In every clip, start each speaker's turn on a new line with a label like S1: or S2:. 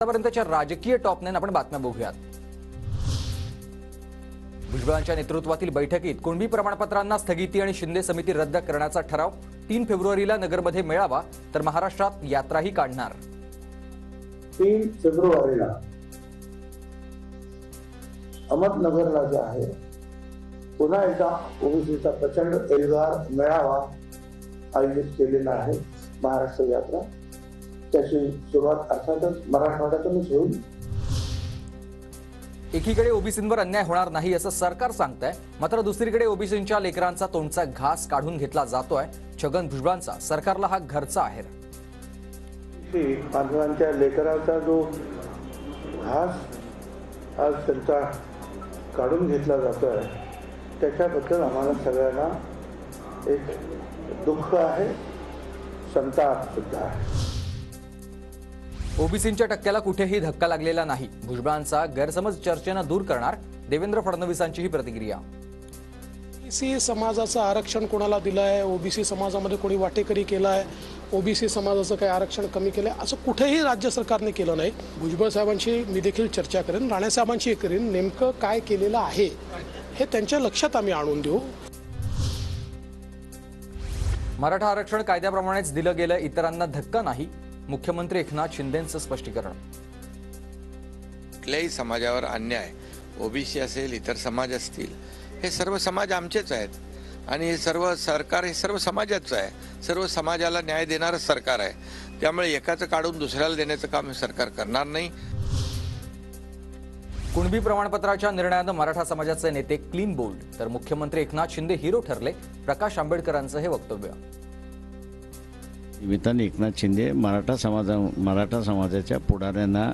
S1: आतापर्यंतच्या राजकीय टॉपने आपण बातम्या बघूयात। भुजबळांच्या नेतृत्वातील बैठकीत कुणबी प्रमाणपत्रांना स्थगिती आणि शिंदे समिती रद्द करण्याचा ठराव। 3 फेब्रुवारीला नगरमध्ये मेळावा तर महाराष्ट्रात यात्राही काढणार।
S2: 3 फेब्रुवारीला अहमदनगरला जो आहे पुन्हा एकदा ओबीसीचा प्रचंड एल्गार मेळावा आयोजित केलेला आहे। महाराष्ट्र यात्रा त्याची सुरुवात अर्थातच मराठवाड्यातूनच होईल।
S1: एकीकडे ओबीसींवर अन्याय होणार नाही असं सरकार सांगतंय, मात्र दुसरीकडे ओबीसींच्या लेकरांचा तोंडचा घास काढून घेतला जातोय। छगन भुजबळांचा सरकारला हा घरचा आहेर।
S2: बांधवांच्या लेकरांचा जो घास आज त्यांचा काढून घेतला जातोय त्याच्याबद्दल आम्हाला सगळ्यांना एक दुःख आहे, संताप सुद्धा आहे।
S1: ओबीसींच्या टक्क्याला कुठेही धक्का लागलेला नाही। भुजबळांचा गैरसमज चर्चेनं दूर करणार देवेंद्र फडणवीसांची ही प्रतिक्रिया।
S3: ओबीसी समाजाचं आरक्षण कोणाला दिलंय, ओबीसी समाजामध्ये कोणी वाटेकरी केलाय, ओबीसी समाजाचं काही आरक्षण कमी केलंय असं कुठेही राज्य सरकारने केलं नाही। भुजबळ साहेबांशी मी देखील चर्चा करेन, राणे साहेबांशी करेन, नेमकं काय केलेलं आहे हे त्यांच्या लक्षात आम्ही आणून देऊ।
S1: मराठा आरक्षण कायद्याप्रमाणेच दिलं गेलं, इतरांना धक्का नाही। मुख्यमंत्री एकनाथ शिंदेंचं स्पष्टीकरण।
S4: कुठल्याही समाजावर अन्याय, ओबीसी असेल, इतर समाज असतील, हे सर्व समाज आमचेच आहेत आणि हे सर्व सरकार हे सर्व समाजाचं आहे। सर्व समाजाला न्याय देणारं सरकार आहे। त्यामुळे एकाचं काढून दुसऱ्याला देण्याचं काम हे सरकार करणार नाही।
S1: कुणबी प्रमाणपत्राच्या निर्णयानं मराठा समाजाचे नेते क्लीन बोल्ड तर मुख्यमंत्री एकनाथ शिंदे हिरो ठरले। प्रकाश आंबेडकरांचं हे वक्तव्य।
S5: निमित्ताने एकनाथ शिंदे मराठा समाजाच्या पुढाऱ्यांना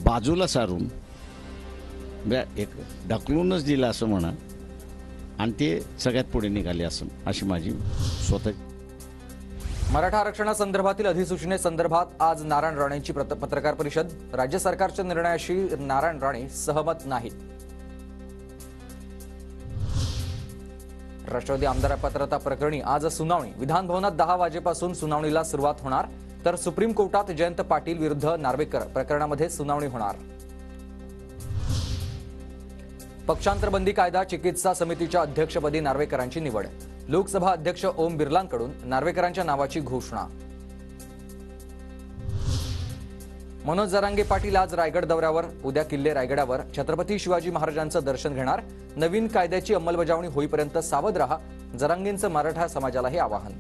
S5: बाजूला सारून एक ढकलूनच दिलं असं म्हणा आणि ते सगळ्यात पुढे निघाले असं अशी माझी स्वतः।
S1: मराठा आरक्षणासंदर्भातील अधिसूचनेसंदर्भात आज नारायण राणेंची पत्रकार परिषद। राज्य सरकारच्या निर्णयाशी नारायण राणे सहमत नाहीत। राष्ट्रवादी आमदार पात्रता प्रकरणी आज सुनावणी। विधान भवनात 10 वाजेपासून सुनावणीला सुरुवात होणार तर सुप्रीम कोर्टात जयंत पाटील विरुद्ध नार्वेकर प्रकरणामध्ये सुनावणी होणार। पक्षांतरबंदी कायदा चिकित्सा समितीच्या अध्यक्षपदी नार्वेकरांची निवड। लोकसभा अध्यक्ष ओम बिर्लांकडून नार्वेकरांच्या नावाची घोषणा। मनोज जरांगे पाटील आज रायगड दौऱ्यावर। उद्या किल्ले रायगडावर छत्रपती शिवाजी महाराजांचं दर्शन घेणार। नवीन कायद्याची अंमलबजावणी होईपर्यंत सावध रहा, जरांगेंचं मराठा समाजाला हे आवाहन।